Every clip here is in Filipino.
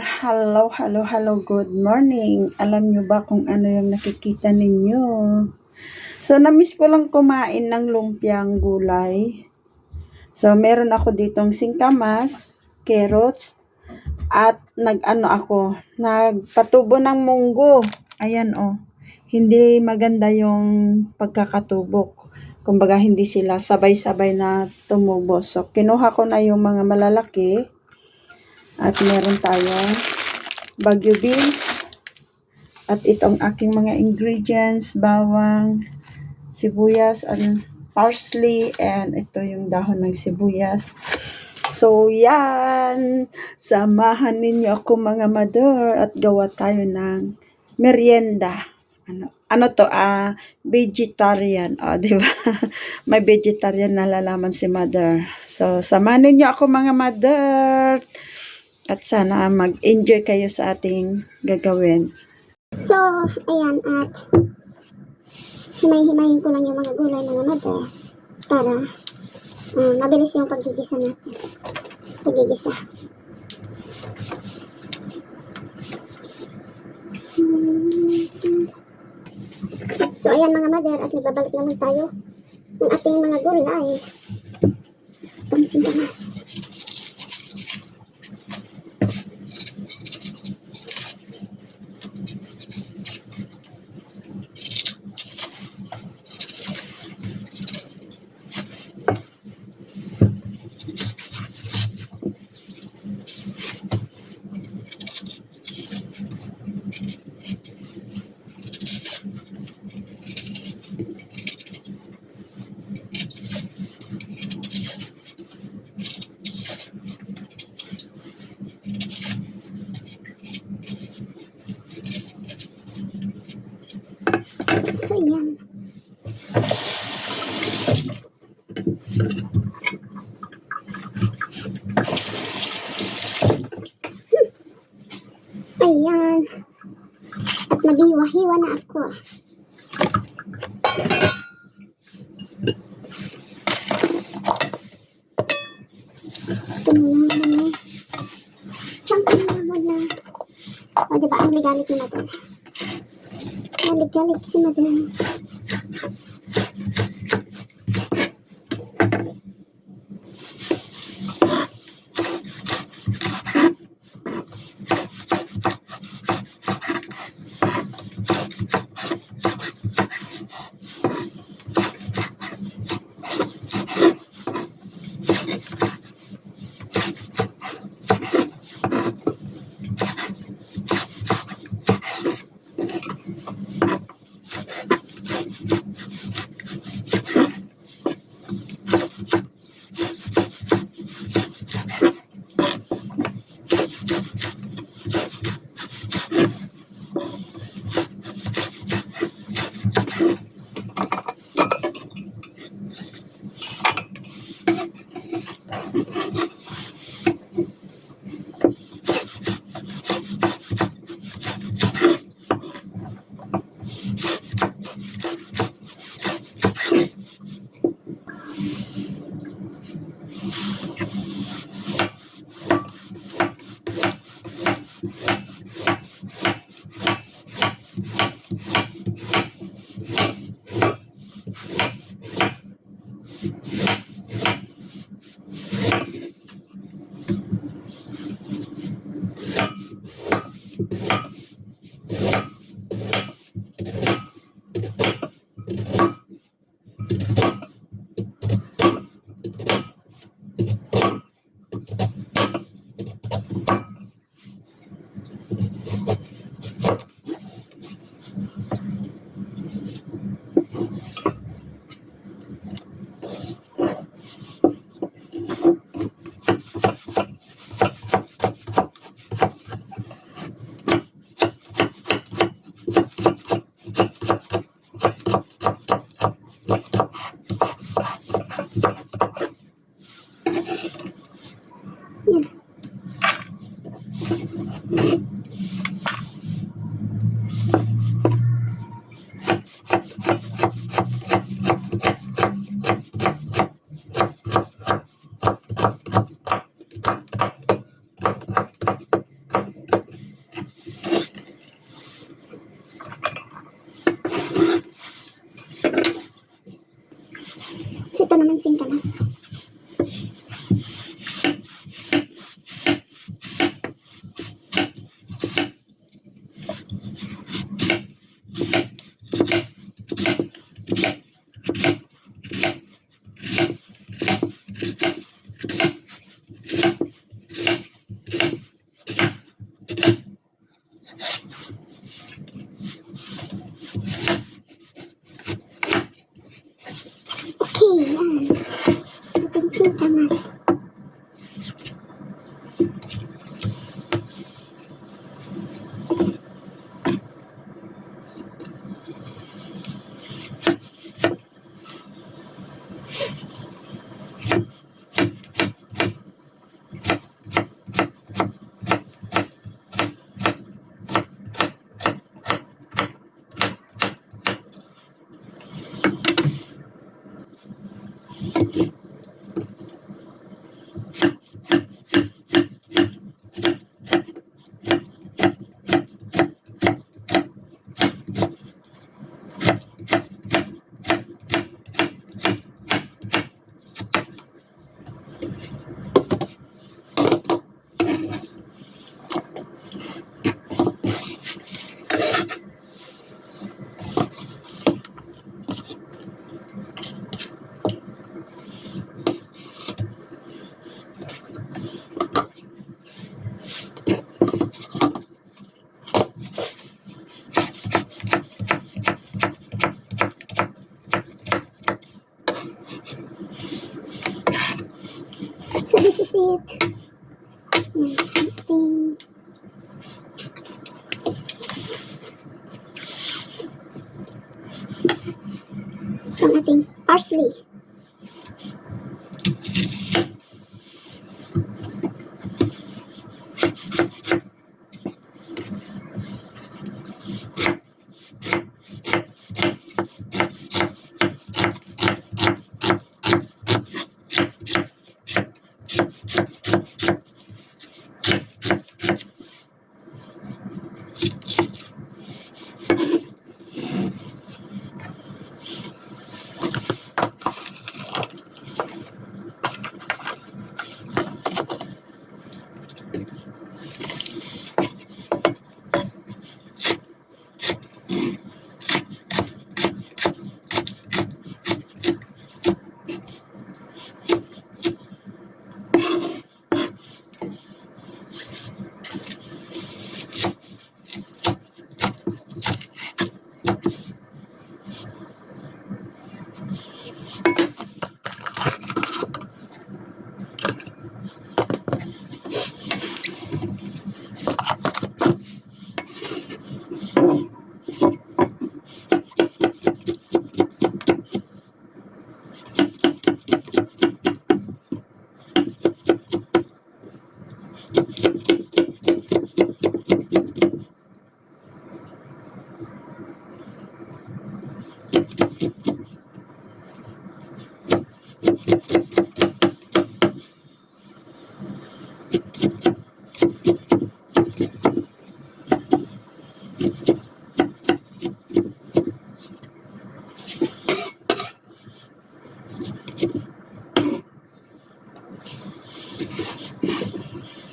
Hello, hello, hello, good morning. Alam nyo ba kung ano yung nakikita ninyo? So, namiss ko lang kumain ng lumpiang gulay. So, meron ako ditong singkamas, carrots, at nagpatubo ng munggo. Ayan hindi maganda yung pagkakatubo. Kumbaga, hindi sila sabay-sabay na tumubo. So, kinuha ko na yung mga malalaki. At meron tayong Baguio beans. At itong aking mga ingredients, bawang, sibuyas, and parsley. And ito yung dahon ng sibuyas. So, yan. Samahan ninyo ako mga mother at gawa tayo ng merienda. Vegetarian. Di ba? May vegetarian na lalaman si mother. So, samahan ninyo ako mga mother. At sana mag-enjoy kayo sa ating gagawin. So, ayan, at himay-himayin ko lang yung mga gulay mga mother para mabilis yung paggigisa natin. So, ayan mga mother, at nagbabalik naman tayo ng ating mga gulay. Itong singkamas. So, yan. Ayan. At maghiwa-hiwa na ako. Ito muna. Champion muna. O, diba? Ang ligalit ni mother. Galit si mother. Okay, yan. Ating singkamas. So this is it. Yan, ating ang ating parsley.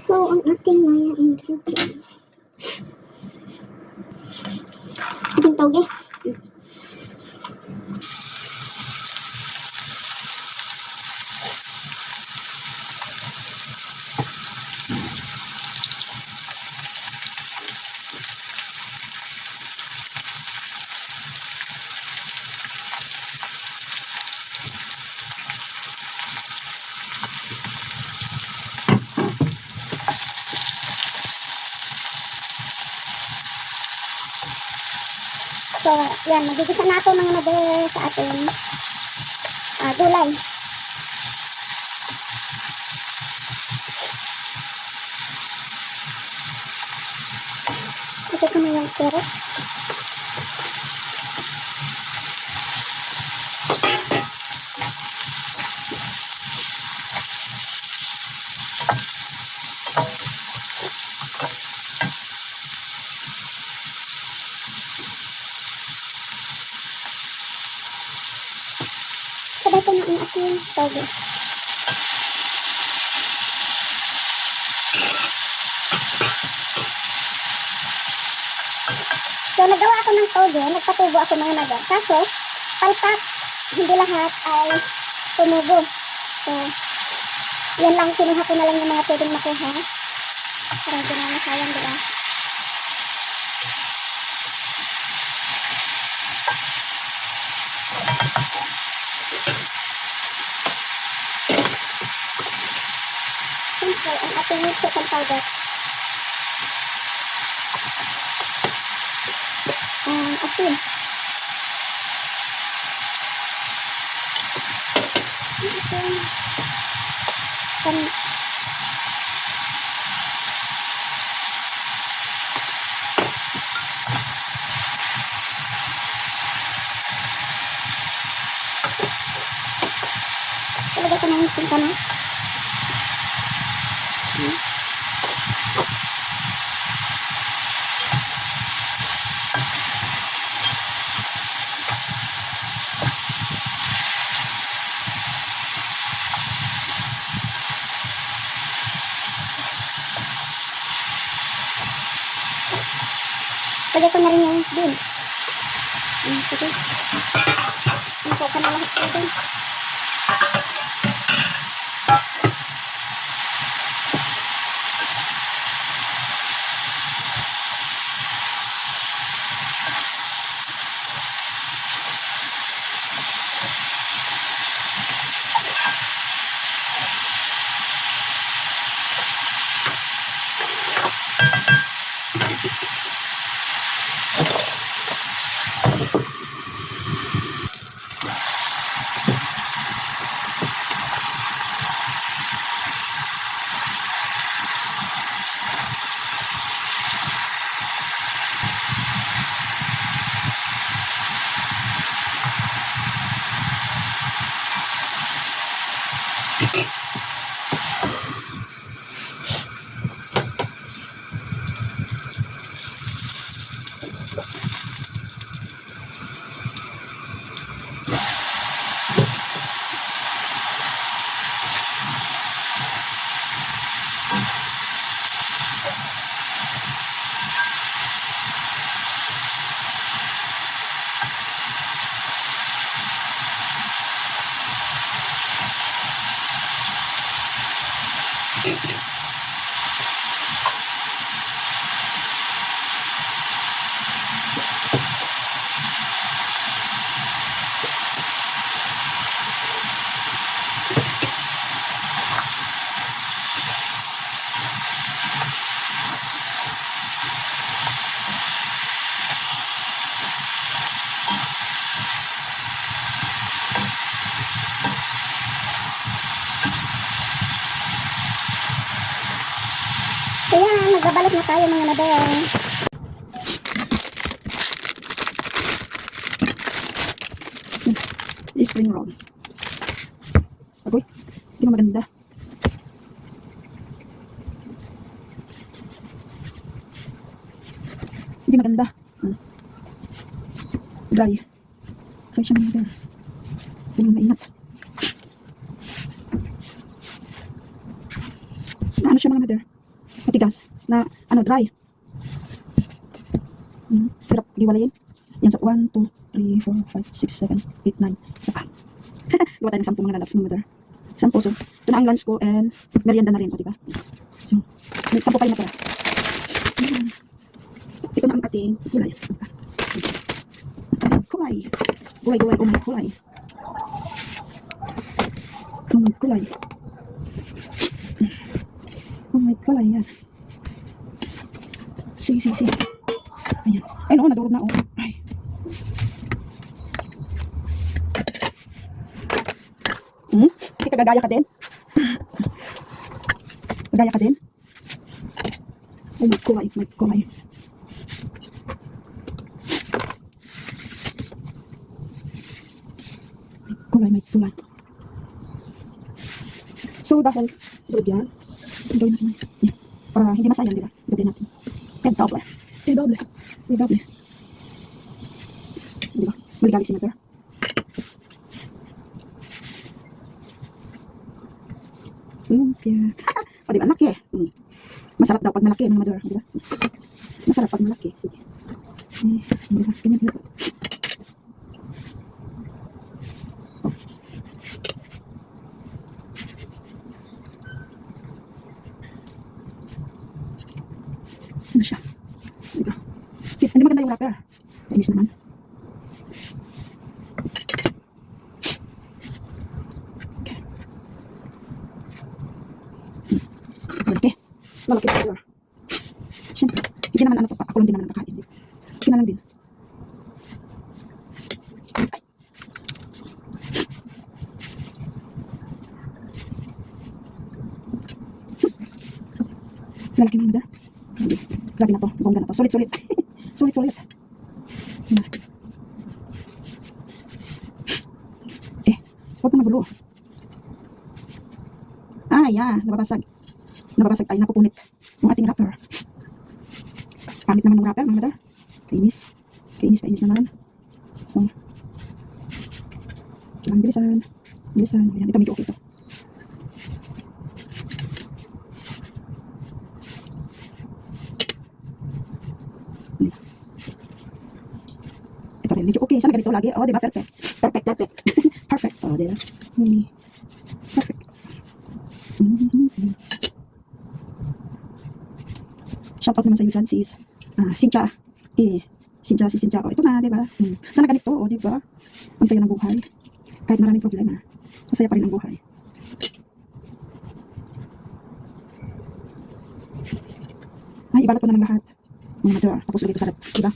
So, ang ating mga ingredients. Ating tawag eh. So, yan, magigisa na ito mga mother sa ating gulay. Ito ko na yung carrot. Sabay ko na ang ating toge. So, nagawa ako ng todo, nagpatubo ako mga mother. Kaso, palpak, hindi lahat ay tumubo. So, yan lang, kinuha ko na lang yung mga pwedeng makuha. Para hindi na nasayang, diba? Siyempre, ang ating second powder. Asin. Asin. Talaga ko na yung singkamas. Lagay ko na rin yung beans. Sige. Ito ka na lahat ko din. Kaya magbabalik na tayo mga mother. Spring roll. Agoy, hindi na maganda. Hindi maganda. Dry. Dry siya mga mother. Hindi mo maingat. Na ano siya mga mother? Matigas. Na ano, dry. Hirap giwalayin. Yan sa 1, 2, 3, 4, 5, 6, 7, 8, 9. Isa pa. Gawa tayo ng 10 mga lalabs mga mother. 10 so. Ito na ang lunch ko and merienda na rin. O diba? So, may 10 kayo natira. Ito na ang ating gulay. Kulay. Gulay, gulay. Oh my kulay. Oh my kulay. Oh my kulay yan. Sige, sige, sige. Ayan. Ayun o, nadurog na o. Ay. Kagagaya ka din? Kagaya ka din? Oh my kulay, my kulay. May kulay. So, dahil doon yan, gawin natin. Yan. Para hindi masayang, di ba? Doble natin. Kaya doble. Doble. Doble. Di ba? Maligalig si Mother. Lumpia. O, di ba? Laki. Masarap daw pag malaki, mga Mother. Di ba? Masarap pag malaki. Sige. Ganyan. Ano siya? Diba? Hindi maganda yung wrapper. Kainis naman. Okay. Malaki. Malaki pa yun. Siyempre, hindi naman ano to pa. Ako lang din naman ang kakain. Sige na lang din. Ay. Lalaki mga madar. Grabe na to. Bongga na to. Sulit. Sulit. Huwag na magulo. Nababasag. Ay, napupunit. Yung ating wrapper. Pangit naman ng wrapper, mga madar. Kainis naman. So, kailangan bilisan. Ayan, ito medyo okay to. Ito rin, medyo okay. Sana ganito lagi. Oh, diba? Perfect. Perfect. Oh, diba? Perfect. Shoutout naman sa iyo dyan, sis. Cynthia. Cynthia. Oh, ito na, diba? Sana ganito, oh, diba? Ang saya ng buhay. Kahit maraming problema, masaya pa rin ang buhay. Ay, ibalot ko na ng lahat. Mga madar. Tapos ulit ito sarap, diba?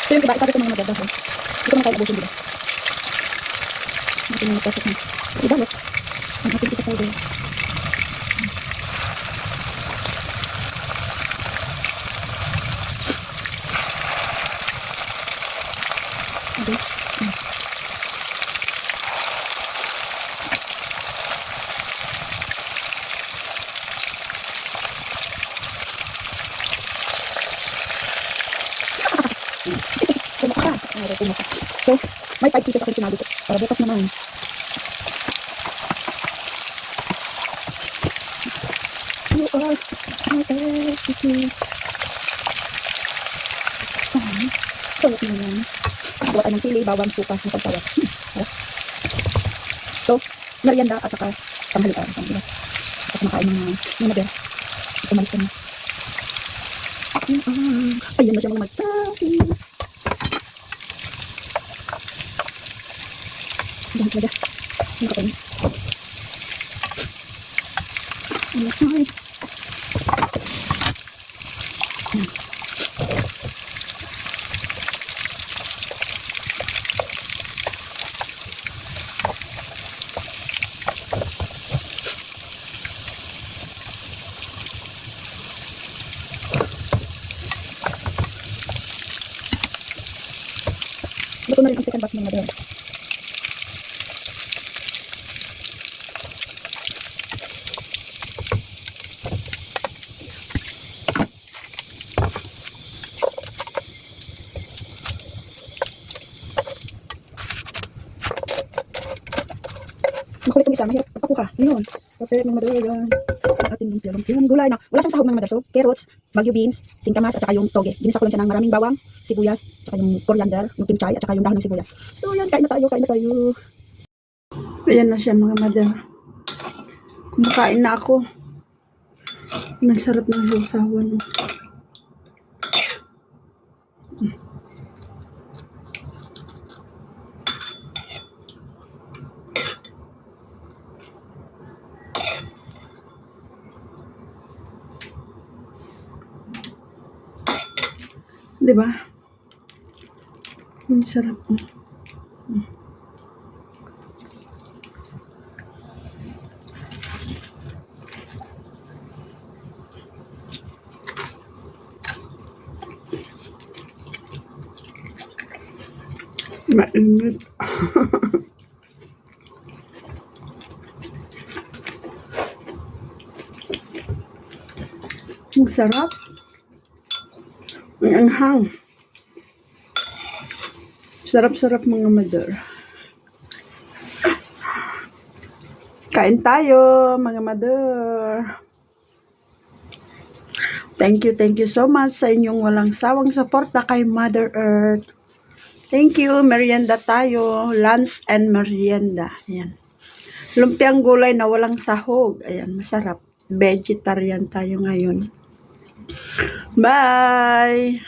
So yung iba, itabi ko mga madar dahil ito na tayo abusin, diba? Ito na perfect na. Ibalot. Ang ating ito tayo. Okay. So, may 5 pieces akong pinali ko. Para bukas naman. You are my everything. Sarap naman yan. Gawa tayo ng sili, bawang, suka, ng pagtawag. So, merienda at saka tanghalian. At makain ng mga madar. Umalis ka na. Ayun na siya mga magkain. Dahil talaga. Nakakain. Okay. Luto na rin ang second batch ng madar. Makulit itong isa, mahirap pagpakuha. Yun. Perfect mga madar. Yan. Ang ating lumpia. Yung gulay na. Wala siyang sahog mga madar. So, carrots, bagyo beans, singkamas, at saka yung toge. Ginisa ko lang siya ng maraming bawang, sibuyas, at saka yung coriander, yung kimchi, at saka yung dahon ng sibuyas. So, yan. Kain na tayo. Ayan na siya mga madar. Kumakain na ako. Nagsarap ng sausawan. Diba? Ang sarap. Mainit. Ang sarap. Ang anghang. Sarap-sarap mga madar. Kain tayo, mga mother. Thank you so much sa inyong walang sawang suporta kay Mother Earth. Thank you, merienda tayo. Lunch and merienda. Ayan. Lumpiang gulay na walang sahog. Ayan, masarap. Vegetarian tayo ngayon. Bye!